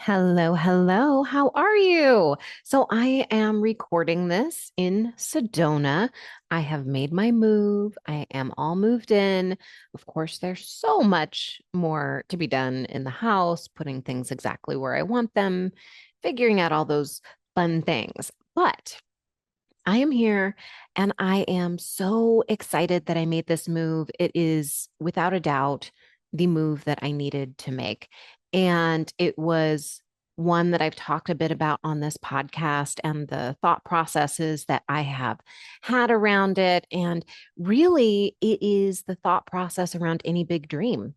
Hello, hello. How are you? So I am recording this in Sedona. I have made my move. I am all moved in. Of course, there's so much more to be done in the house, putting things exactly where I want them, figuring out all those fun things. But I am here and I am so excited that I made this move. It is without a doubt the move that I needed to make. And it was one that I've talked a bit about on this podcast and the thought processes that I have had around it. And really, it is the thought process around any big dream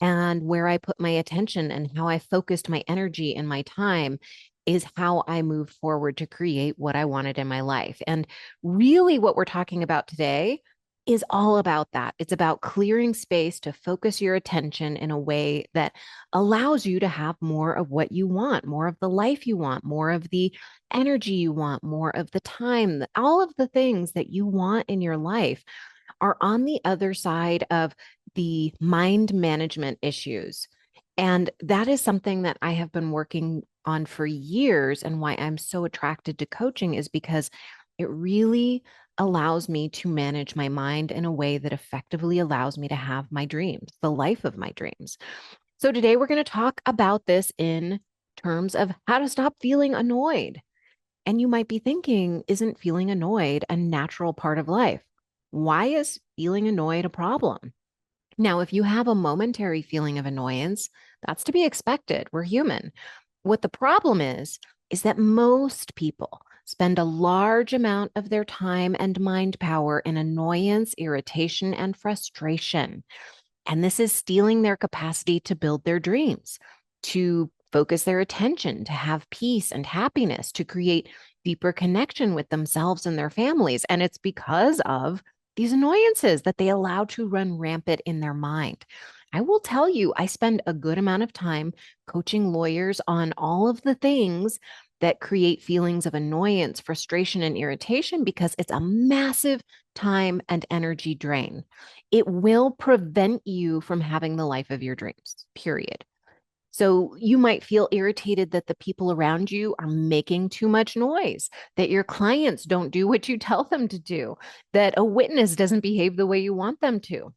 and where I put my attention and how I focused my energy and my time is how I moved forward to create what I wanted in my life. And really, what we're talking about today is all about that. It's about clearing space to focus your attention in a way that allows you to have more of what you want, more of the life you want, more of the energy you want, more of the time, all of the things that you want in your life are on the other side of the mind management issues. And that is something that I have been working on for years. And why I'm so attracted to coaching is because it really allows me to manage my mind in a way that effectively allows me to have my dreams, the life of my dreams. So today we're going to talk about this in terms of how to stop feeling annoyed. And you might be thinking, isn't feeling annoyed a natural part of life? Why is feeling annoyed a problem? Now, if you have a momentary feeling of annoyance, that's to be expected. We're human. What the problem is that most people spend a large amount of their time and mind power in annoyance, irritation, and frustration. And this is stealing their capacity to build their dreams, to focus their attention, to have peace and happiness, to create deeper connection with themselves and their families. And it's because of these annoyances that they allow to run rampant in their mind. I will tell you, I spend a good amount of time coaching lawyers on all of the things that create feelings of annoyance, frustration, and irritation because it's a massive time and energy drain. It will prevent you from having the life of your dreams, period. So you might feel irritated that the people around you are making too much noise, that your clients don't do what you tell them to do, that a witness doesn't behave the way you want them to.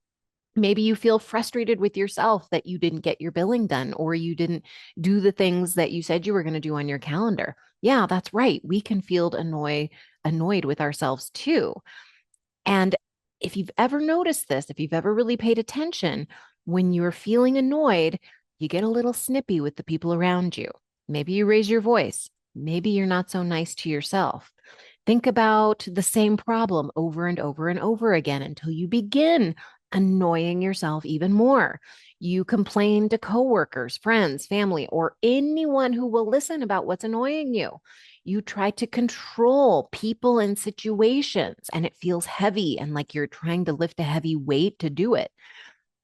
Maybe you feel frustrated with yourself that you didn't get your billing done or you didn't do the things that you said you were going to do on your calendar. Yeah, that's right. We can feel annoyed with ourselves too. And if you've ever noticed this, if you've ever really paid attention, when you're feeling annoyed, you get a little snippy with the people around you. Maybe you raise your voice. Maybe you're not so nice to yourself. Think about the same problem over and over and over again until you begin annoying yourself even more. You complain to coworkers, friends, family, or anyone who will listen about what's annoying you. You try to control people and situations, and it feels heavy and like you're trying to lift a heavy weight to do it.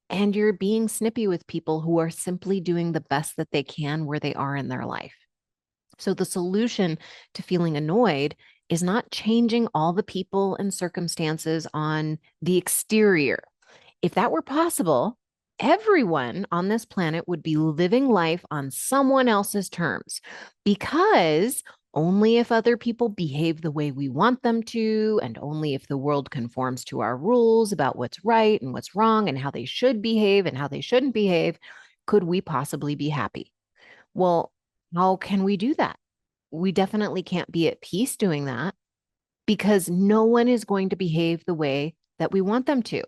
And you're being snippy with people who are simply doing the best that they can where they are in their life. So the solution to feeling annoyed is not changing all the people and circumstances on the exterior. If that were possible, everyone on this planet would be living life on someone else's terms because only if other people behave the way we want them to, and only if the world conforms to our rules about what's right and what's wrong and how they should behave and how they shouldn't behave, could we possibly be happy. Well, how can we do that? We definitely can't be at peace doing that because no one is going to behave the way that we want them to.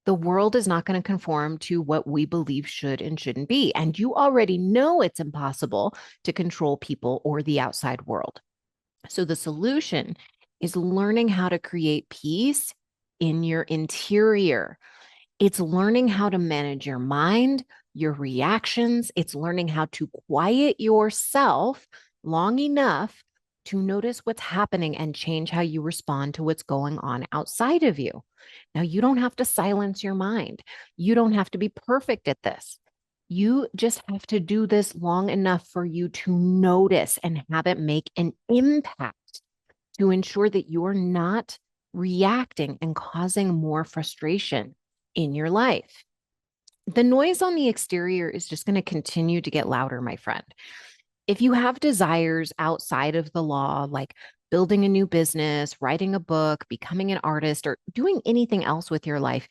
The world is not going to conform to what we believe should and shouldn't be. And you already know it's impossible to control people or the outside world. So the solution is learning how to create peace in your interior. It's learning how to manage your mind, your reactions. It's learning how to quiet yourself long enough to notice what's happening and change how you respond to what's going on outside of you. Now, you don't have to silence your mind. You don't have to be perfect at this. You just have to do this long enough for you to notice and have it make an impact to ensure that you're not reacting and causing more frustration in your life. The noise on the exterior is just going to continue to get louder, my friend. If you have desires outside of the law, like building a new business, writing a book, becoming an artist, or doing anything else with your life,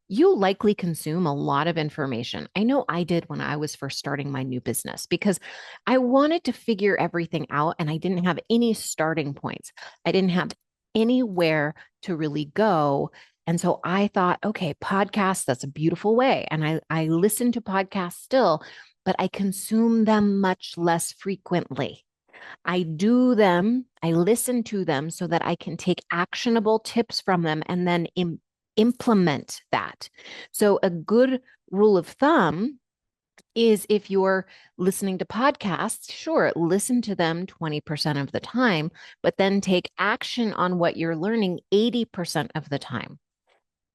you likely consume a lot of information. I know I did when I was first starting my new business because I wanted to figure everything out and I didn't have any starting points. I didn't have anywhere to really go. And so I thought, okay, podcasts, that's a beautiful way. And I listen to podcasts still, but I consume them much less frequently. I do them, I listen to them so that I can take actionable tips from them and then implement that. So, a good rule of thumb is if you're listening to podcasts, sure, listen to them 20% of the time, but then take action on what you're learning 80% of the time.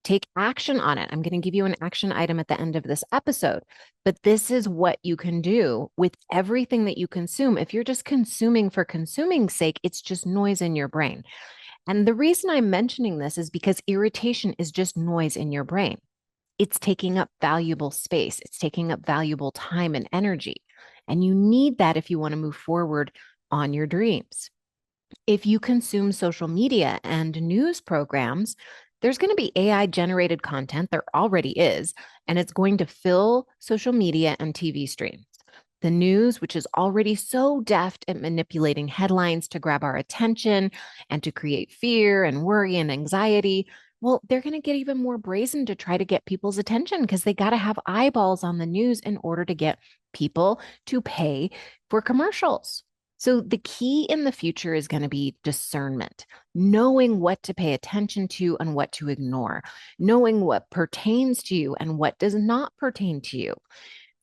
Take action on it. I'm going to give you an action item at the end of this episode, but this is what you can do with everything that you consume. If you're just consuming for consuming's sake, it's just noise in your brain. And the reason I'm mentioning this is because irritation is just noise in your brain. It's taking up valuable space, it's taking up valuable time and energy. And you need that if you want to move forward on your dreams. If you consume social media and news programs, there's going to be AI generated content. There already is, and it's going to fill social media and TV streams. The news, which is already so deft at manipulating headlines to grab our attention and to create fear and worry and anxiety, well, they're going to get even more brazen to try to get people's attention because they got to have eyeballs on the news in order to get people to pay for commercials. So the key in the future is going to be discernment, knowing what to pay attention to and what to ignore, knowing what pertains to you and what does not pertain to you.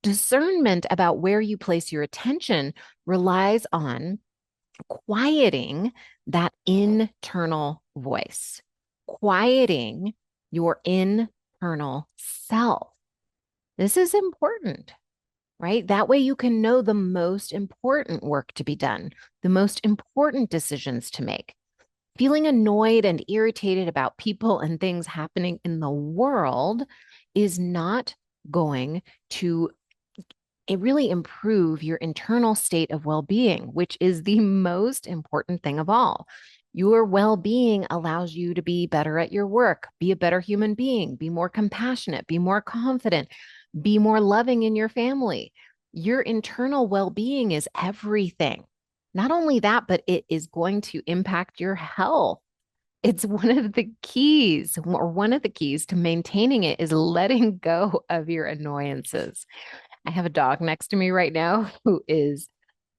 Discernment about where you place your attention relies on quieting that internal voice, quieting your internal self. This is important, right? That way you can know the most important work to be done, the most important decisions to make. Feeling annoyed and irritated about people and things happening in the world is not going to really improve your internal state of well being, which is the most important thing of all. Your well being allows you to be better at your work, be a better human being, be more compassionate, be more confident, be more loving in your family. Your internal well being is everything. Not only that, but it is going to impact your health. It's one of the keys, or one of the keys to maintaining it is letting go of your annoyances. I have a dog next to me right now who is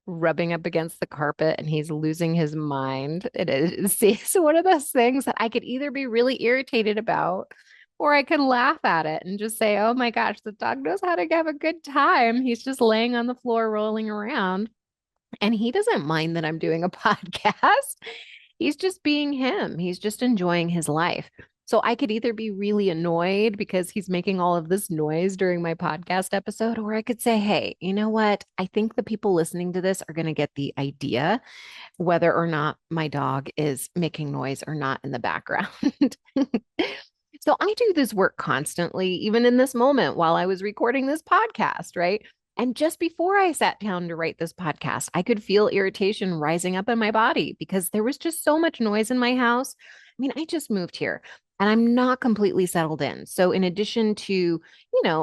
rubbing up against the carpet and he's losing his mind. It is it's one of those things that I could either be really irritated about or I can laugh at it and just say, oh my gosh, the dog knows how to have a good time. He's just laying on the floor, rolling around. And he doesn't mind that I'm doing a podcast. He's just being him. He's just enjoying his life. So I could either be really annoyed because he's making all of this noise during my podcast episode, or I could say, hey, you know what? I think the people listening to this are going to get the idea whether or not my dog is making noise or not in the background. So I do this work constantly, even in this moment while I was recording this podcast, right? And just before I sat down to write this podcast, I could feel irritation rising up in my body because there was just so much noise in my house. I mean, I just moved here and I'm not completely settled in. So in addition to,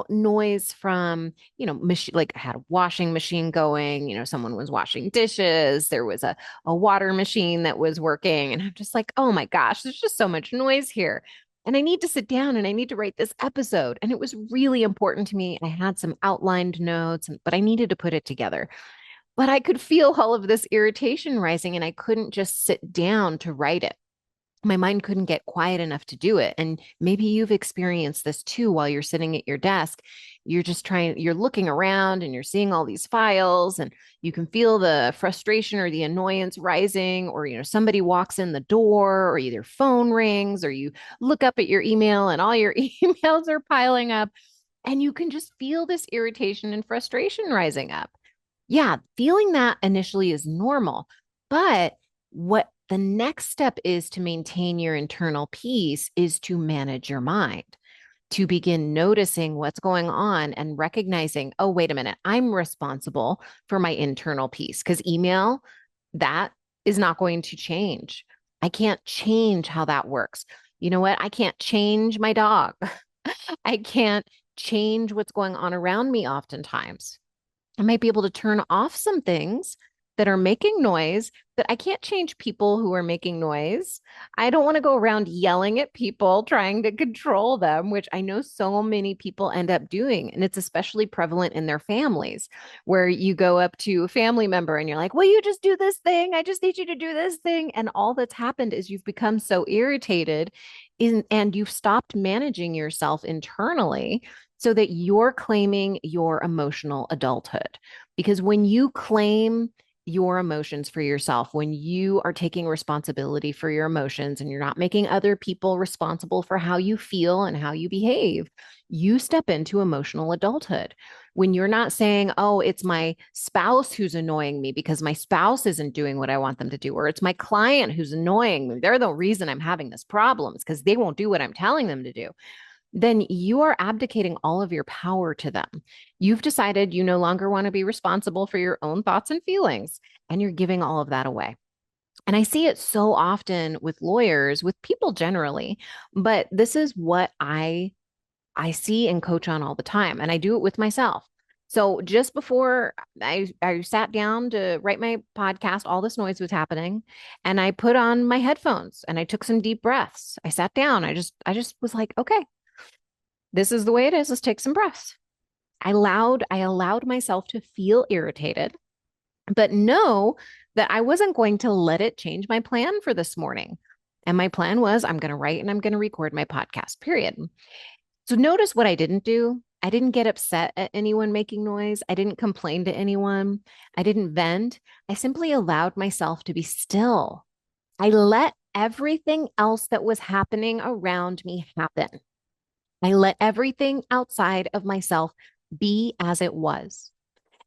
noise from, machine, like I had a washing machine going, someone was washing dishes, there was a water machine that was working. And I'm just like, oh my gosh, there's just so much noise here. And I need to sit down and I need to write this episode. And it was really important to me. I had some outlined notes, but I needed to put it together. But I could feel all of this irritation rising and I couldn't just sit down to write it. My mind couldn't get quiet enough to do it. And maybe you've experienced this too while you're sitting at your desk. You're looking around and you're seeing all these files and you can feel the frustration or the annoyance rising, or, somebody walks in the door or either phone rings or you look up at your email and all your emails are piling up and you can just feel this irritation and frustration rising up. Yeah, feeling that initially is normal, but what the next step is to maintain your internal peace is to manage your mind. to begin noticing what's going on and recognizing, oh, wait a minute, I'm responsible for my internal peace because email, that is not going to change. I can't change how that works. You know what? I can't change my dog. I can't change what's going on around me oftentimes. I might be able to turn off some things that are making noise, but I can't change people who are making noise. I don't want to go around yelling at people, trying to control them, which I know so many people end up doing. And it's especially prevalent in their families, where you go up to a family member and you're like, will you just do this thing? I just need you to do this thing. And all that's happened is you've become so irritated and you've stopped managing yourself internally so that you're claiming your emotional adulthood. Because when you claim your emotions for yourself, when you are taking responsibility for your emotions and you're not making other people responsible for how you feel and how you behave, you step into emotional adulthood. When you're not saying, oh, it's my spouse who's annoying me because my spouse isn't doing what I want them to do, or it's my client who's annoying me. They're the reason I'm having this problem. It's because they won't do what I'm telling them to do. Then you are abdicating all of your power to them. You've decided you no longer want to be responsible for your own thoughts and feelings, and you're giving all of that away. And I see it so often with lawyers, with people generally, but this is what I see and coach on all the time, and I do it with myself. So just before I sat down to write my podcast, all this noise was happening, and I put on my headphones and I took some deep breaths. I sat down. I just was like, okay, this is the way it is. Let's take some breaths. I allowed myself to feel irritated, but know that I wasn't going to let it change my plan for this morning. And my plan was I'm going to write and I'm going to record my podcast, period. So notice what I didn't do. I didn't get upset at anyone making noise. I didn't complain to anyone. I didn't vent. I simply allowed myself to be still. I let everything else that was happening around me happen. I let everything outside of myself be as it was.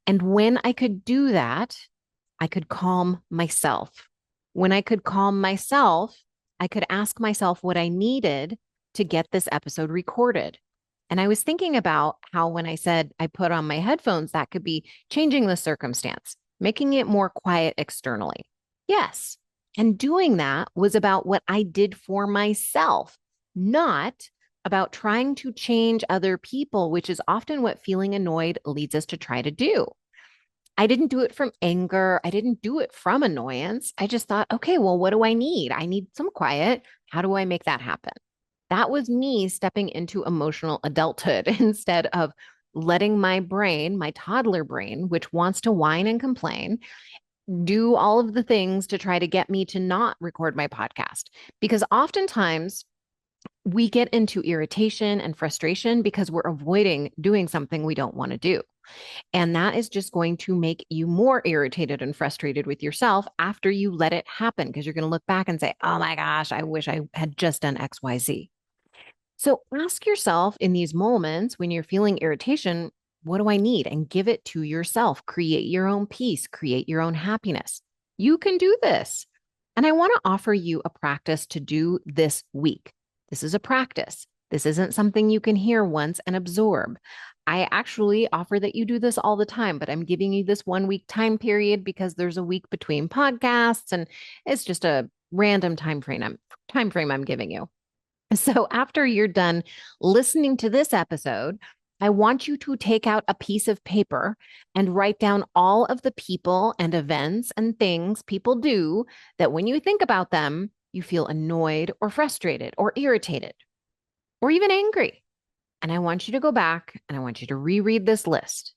And when I could do that, I could calm myself. When I could calm myself, I could ask myself what I needed to get this episode recorded. And I was thinking about how when I said I put on my headphones, that could be changing the circumstance, making it more quiet externally. Yes. And doing that was about what I did for myself, not about trying to change other people, which is often what feeling annoyed leads us to try to do. I didn't do it from anger. I didn't do it from annoyance. I just thought, okay, well, what do I need? I need some quiet. How do I make that happen? That was me stepping into emotional adulthood instead of letting my brain, my toddler brain, which wants to whine and complain, do all of the things to try to get me to not record my podcast. Because oftentimes we get into irritation and frustration because we're avoiding doing something we don't want to do. And that is just going to make you more irritated and frustrated with yourself after you let it happen, because you're going to look back and say, oh my gosh, I wish I had just done XYZ. So ask yourself in these moments when you're feeling irritation, what do I need? And give it to yourself. Create your own peace, create your own happiness. You can do this. And I want to offer you a practice to do this week. This is a practice. This isn't something you can hear once and absorb. I actually offer that you do this all the time, but I'm giving you this 1 week time period because there's a week between podcasts and it's just a random time frame I'm giving you. So after you're done listening to this episode, I want you to take out a piece of paper and write down all of the people and events and things people do that when you think about them, you feel annoyed or frustrated or irritated or even angry. And I want you to go back and I want you to reread this list.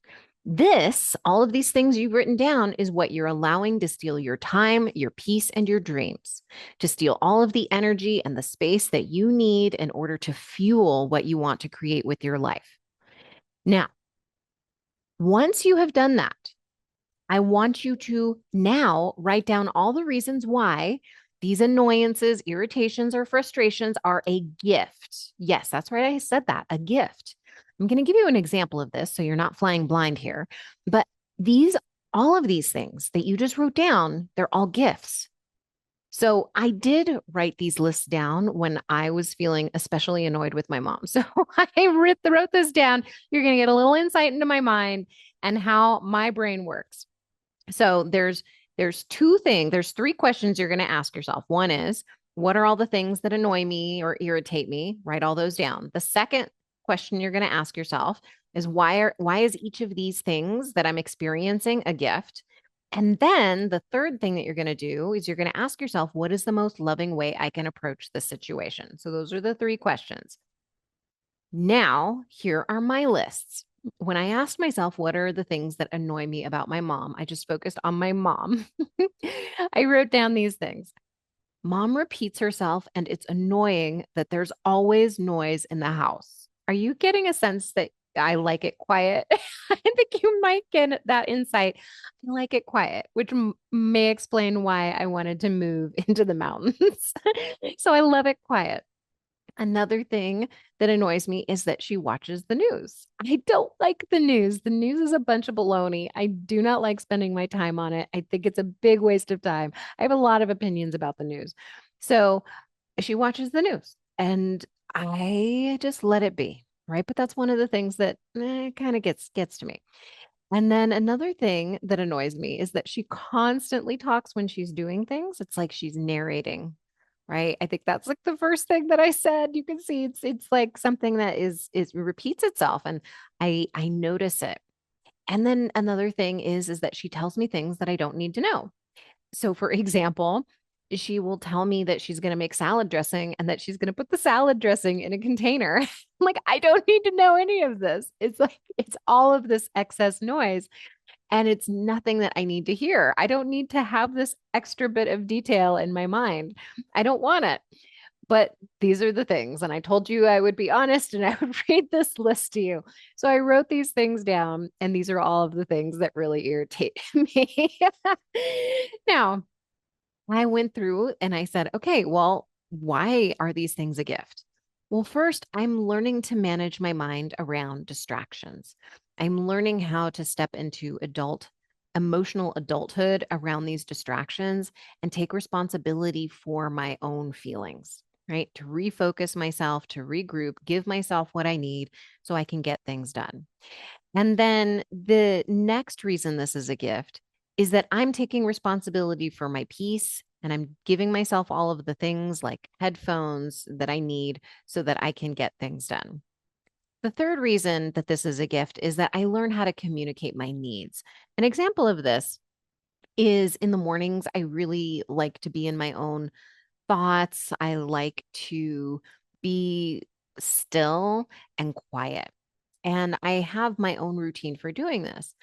All of these things you've written down is what you're allowing to steal your time, your peace, and your dreams, to steal all of the energy and the space that you need in order to fuel what you want to create with your life. Now, once you have done that, I want you to now write down all the reasons why these annoyances, irritations, or frustrations are a gift. Yes, that's right. I said that, a gift. I'm going to give you an example of this so you're not flying blind here. But all of these things that you just wrote down, they're all gifts. So I did write these lists down when I was feeling especially annoyed with my mom. So I wrote this down. You're going to get a little insight into my mind and how my brain works. So there's three questions you're going to ask yourself. One is, what are all the things that annoy me or irritate me? Write all those down. The second question you're going to ask yourself is why is each of these things that I'm experiencing a gift? And then the third thing that you're going to do is you're going to ask yourself, what is the most loving way I can approach this situation? So those are the three questions. Now, here are my lists. When I asked myself, what are the things that annoy me about my mom? I just focused on my mom. I wrote down these things. Mom repeats herself, and it's annoying that there's always noise in the house. Are you getting a sense that I like it quiet? I think you might get that insight. I like it quiet, which may explain why I wanted to move into the mountains. So I love it quiet. Another thing that annoys me is that she watches the news. I don't like the news. The news is a bunch of baloney. I do not like spending my time on it. I think it's a big waste of time. I have a lot of opinions about the news. So she watches the news and I just let it be, right? But that's one of the things that kind of gets to me. And then another thing that annoys me is that she constantly talks when she's doing things. It's like she's narrating, right? I think that's like the first thing that I said. You can see it's like something that is repeats itself and I notice it. And then another thing is that she tells me things that I don't need to know. So for example, she will tell me that she's going to make salad dressing and that she's going to put the salad dressing in a container. I'm like, I don't need to know any of this. It's like, it's all of this excess noise and it's nothing that I need to hear. I don't need to have this extra bit of detail in my mind. I don't want it. But these are the things. And I told you I would be honest and I would read this list to you. So I wrote these things down, and these are all of the things that really irritate me. Now, I went through and I said, okay, well, why are these things a gift? Well, first, I'm learning to manage my mind around distractions. I'm learning how to step into emotional adulthood around these distractions and take responsibility for my own feelings, right? To refocus myself, to regroup, give myself what I need so I can get things done. And then the next reason this is a gift is that I'm taking responsibility for my peace and I'm giving myself all of the things like headphones that I need so that I can get things done. The third reason that this is a gift is that I learn how to communicate my needs. An example of this is in the mornings, I really like to be in my own thoughts. I like to be still and quiet. And I have my own routine for doing this.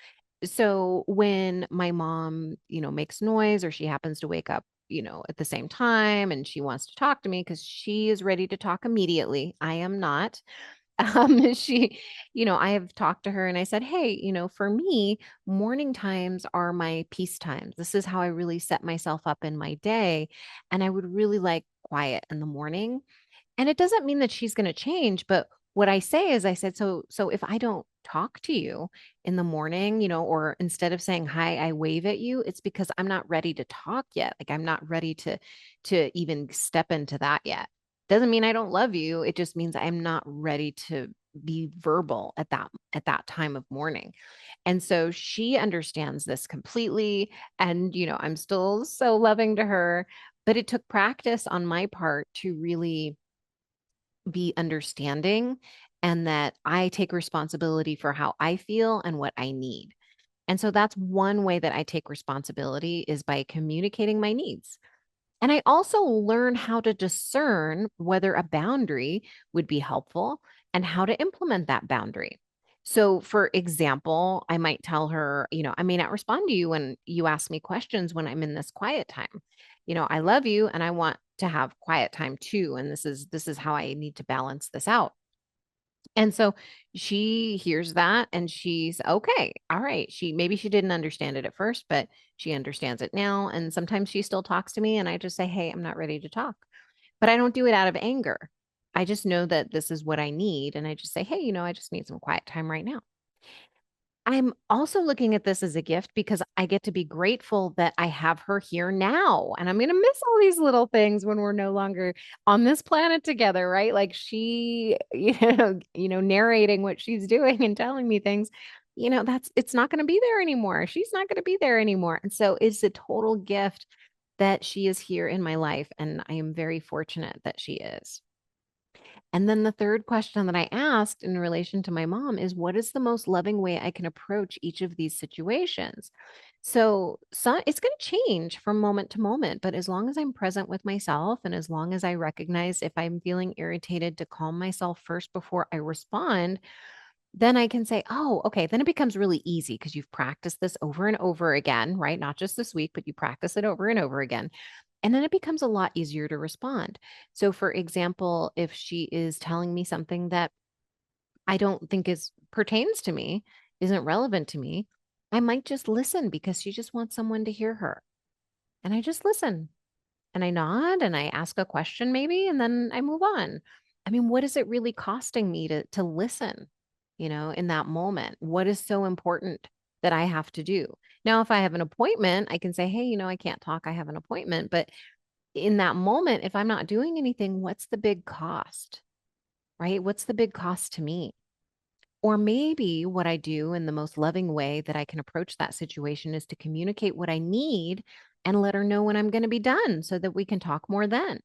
So when my mom, makes noise or she happens to wake up, at the same time and she wants to talk to me because she is ready to talk immediately. I am not. She, I have talked to her and I said, hey, for me, morning times are my peace times. This is how I really set myself up in my day. And I would really like quiet in the morning. And it doesn't mean that she's going to change, but what I say is I said, so if I don't talk to you in the morning, or instead of saying hi, I wave at you, it's because I'm not ready to talk yet. Like I'm not ready to even step into that yet. Doesn't mean I don't love you. It just means I'm not ready to be verbal at that time of morning. And so she understands this completely. And, I'm still so loving to her, but it took practice on my part to really be understanding and that I take responsibility for how I feel and what I need. And so that's one way that I take responsibility is by communicating my needs. And I also learn how to discern whether a boundary would be helpful and how to implement that boundary. So, for example, I might tell her, I may not respond to you when you ask me questions when I'm in this quiet time. I love you and I want to have quiet time too. And this is how I need to balance this out. And so she hears that and she's okay. All right. She didn't understand it at first, but she understands it now. And sometimes she still talks to me and I just say, hey, I'm not ready to talk. But I don't do it out of anger. I just know that this is what I need. And I just say, hey, I just need some quiet time right now. I'm also looking at this as a gift because I get to be grateful that I have her here now. And I'm going to miss all these little things when we're no longer on this planet together, right? Like she, narrating what she's doing and telling me things, it's not going to be there anymore. She's not going to be there anymore. And so it's a total gift that she is here in my life. And I am very fortunate that she is. And then the third question that I asked in relation to my mom is what is the most loving way I can approach each of these situations? So it's going to change from moment to moment, but as long as I'm present with myself and as long as I recognize if I'm feeling irritated to calm myself first before I respond, then I can say, oh, okay, then it becomes really easy because you've practiced this over and over again, right? Not just this week, but you practice it over and over again. And then it becomes a lot easier to respond. So, for example, if she is telling me something that I don't think is pertains to me, isn't relevant to me, I might just listen because she just wants someone to hear her. And I just listen and I nod and I ask a question maybe and then I move on. I mean, what is it really costing me to listen, in that moment? What is so important that I have to do? Now, if I have an appointment, I can say, "Hey, I can't talk. I have an appointment." But in that moment, if I'm not doing anything, what's the big cost? Right? What's the big cost to me? Or maybe what I do in the most loving way that I can approach that situation is to communicate what I need and let her know when I'm going to be done so that we can talk more then.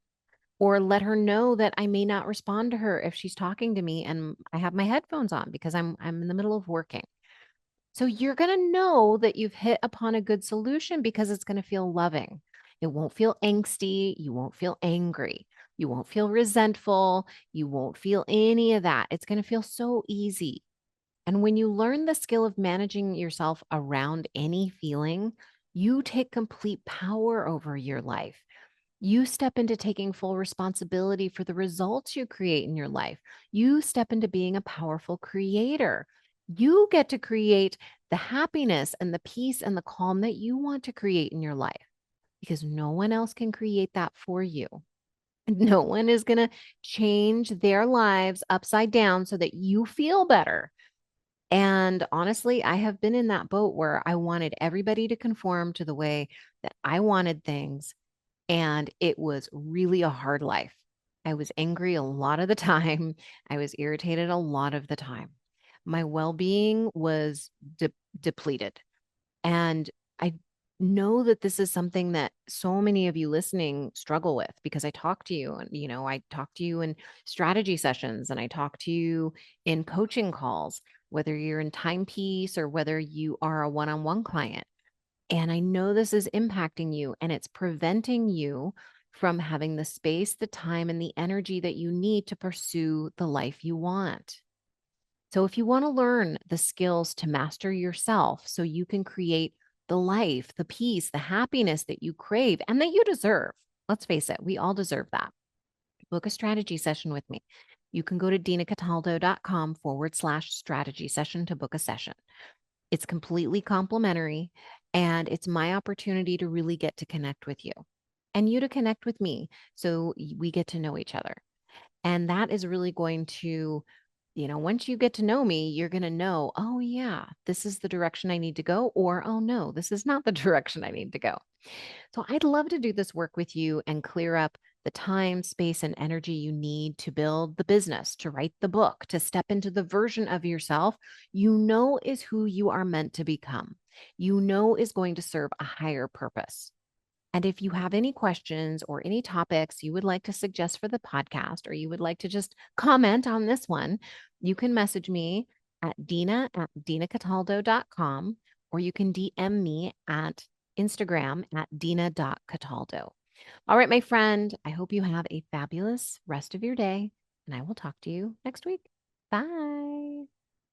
Or let her know that I may not respond to her if she's talking to me and I have my headphones on because I'm in the middle of working. So you're going to know that you've hit upon a good solution because it's going to feel loving. It won't feel angsty. You won't feel angry. You won't feel resentful. You won't feel any of that. It's going to feel so easy. And when you learn the skill of managing yourself around any feeling, you take complete power over your life. You step into taking full responsibility for the results you create in your life. You step into being a powerful creator. You get to create the happiness and the peace and the calm that you want to create in your life because no one else can create that for you. No one is going to change their lives upside down so that you feel better. And honestly, I have been in that boat where I wanted everybody to conform to the way that I wanted things and it was really a hard life. I was angry a lot of the time. I was irritated a lot of the time. My well being was depleted. And I know that this is something that so many of you listening struggle with because I talk to you and, I talk to you in strategy sessions and I talk to you in coaching calls, whether you're in timepiece or whether you are a one on one client. And I know this is impacting you and it's preventing you from having the space, the time, and the energy that you need to pursue the life you want. So, if you want to learn the skills to master yourself so you can create the life, the peace, the happiness that you crave and that you deserve, let's face it, we all deserve that. Book a strategy session with me. You can go to dinacataldo.com/strategy session to book a session. It's completely complimentary and it's my opportunity to really get to connect with you and you to connect with me so we get to know each other. And that is really going to, once you get to know me, you're going to know, oh, yeah, this is the direction I need to go, or oh, no, this is not the direction I need to go. So I'd love to do this work with you and clear up the time, space, and energy you need to build the business, to write the book, to step into the version of yourself you know is who you are meant to become, you know is going to serve a higher purpose. And if you have any questions or any topics you would like to suggest for the podcast, or you would like to just comment on this one, you can message me at dina@dinacataldo.com, or you can DM me at Instagram at dina.cataldo. All right, my friend, I hope you have a fabulous rest of your day, and I will talk to you next week. Bye.